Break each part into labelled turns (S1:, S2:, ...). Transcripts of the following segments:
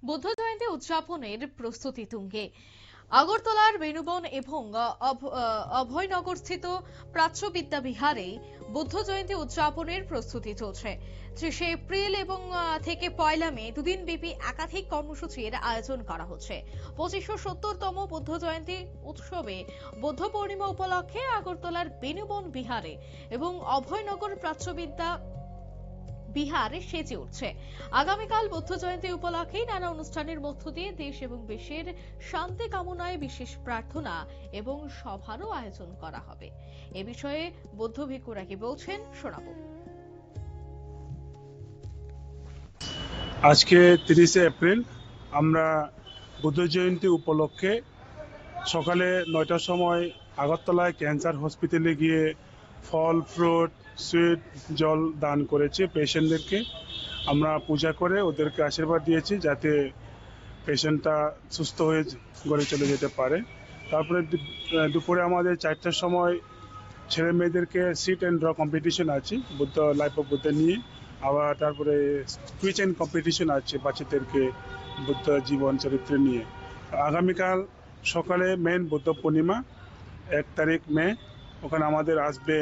S1: বুদ্ধ জয়ন্তী উদযাপনের প্রস্তুতি তুঙ্গে। আগরতলার বেনুবন এবং অভয়নগরস্থিত প্রাচ্য বিদ্যা বিহারে বুদ্ধ জয়ন্তী উদযাপনের প্রস্তুতি চলছে। 30 এপ্রিল এবং থেকে 1 মে দুদিন ব্যাপী একাধিক কর্মসূচির আয়োজন করা হচ্ছে। 2570তম বুদ্ধ জয়ন্তী উৎসবে বুদ্ধ পূর্ণিমা উপলক্ষে আগরতলার বেনুবন বিহারে এবং অভয়নগর প্রাচ্যবিদ্যা বিহারে সেজে উঠছে। আগামীকাল বুদ্ধ জয়ন্তী উপলক্ষে নানা অনুষ্ঠানের মধ্য দিয়ে দেশ এবং দেশের শান্তি কামনায় বিশেষ প্রার্থনা এবং সভারও আয়োজন করা হবে। এ বিষয়ে বৌদ্ধ ভিক্ষুরা কি বলছেন শোনাবো।
S2: আজকে 30 এপ্রিল আমরা বুদ্ধ জয়ন্তী উপলক্ষে সকালে 9টার সময় আগরতলায় ক্যান্সার হসপিটালে গিয়ে ফল, ফ্রুট, সুইট, জল দান করেছি পেশেন্টদেরকে। আমরা পূজা করে ওদেরকে আশীর্বাদ দিয়েছি যাতে পেশেন্টটা সুস্থ হয়ে ঘরে চলে যেতে পারে। তারপরে দুপুরে আমাদের 4টার সময় ছেলে মেয়েদেরকে সিট অ্যান্ড ড্র কম্পিটিশন আছে বুদ্ধ লাইফ অফ বুদ্ধ নিয়ে। আবার তারপরে কুইজ অ্যান্ড কম্পিটিশন আছে বাচ্চাদেরকে বুদ্ধ জীবন চরিত্র নিয়ে। আগামীকাল সকালে মেন বুদ্ধ পূর্ণিমা 1 তারিখ মে। ওখানে আমাদের আসবে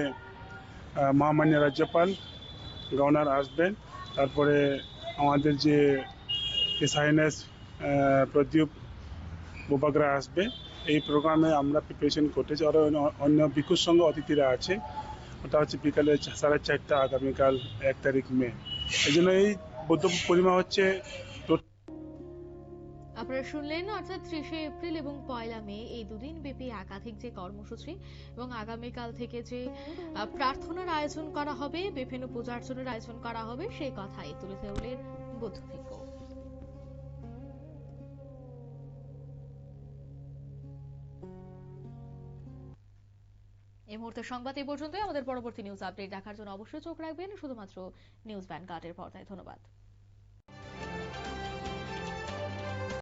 S2: মহামান্য রাজ্যপাল, গভর্নর আসবেন। তারপরে আমাদের যে হিজ হাইনেস প্রদীপ মুবাগরা আসবে। এই প্রোগ্রামে আমরা প্রিপারেশন করতেছি। আর অন্য ভিক্ষুর সঙ্গে অতিথিরা আছে। ওটা হচ্ছে বিকালে 4:30 আগামীকাল 1 তারিখ মে। এই জন্য এই বুদ্ধ পূর্ণিমা হচ্ছে।
S1: আপনারা শুনলেন, অর্থাৎ 30 এপ্রিল এবং 1 মে এই দুদিন ব্যাপী একাধিক যে কর্মসূচি এবং আগামীকাল থেকে যে প্রার্থনার আয়োজন করা হবে, বিভিন্ন পূজার্চনার আয়োজন করা হবে, সেই কথাই তুলে ধরলেন বৌদ্ধ ভিক্ষু। এই মুহূর্তে সংবাদ এই পর্যন্তই। আমাদের পরবর্তী নিউজ আপডেট দেখার জন্য অবশ্যই চোখ রাখবেন শুধুমাত্র নিউজ ভ্যানগার্ডের পর্দায়। ধন্যবাদ।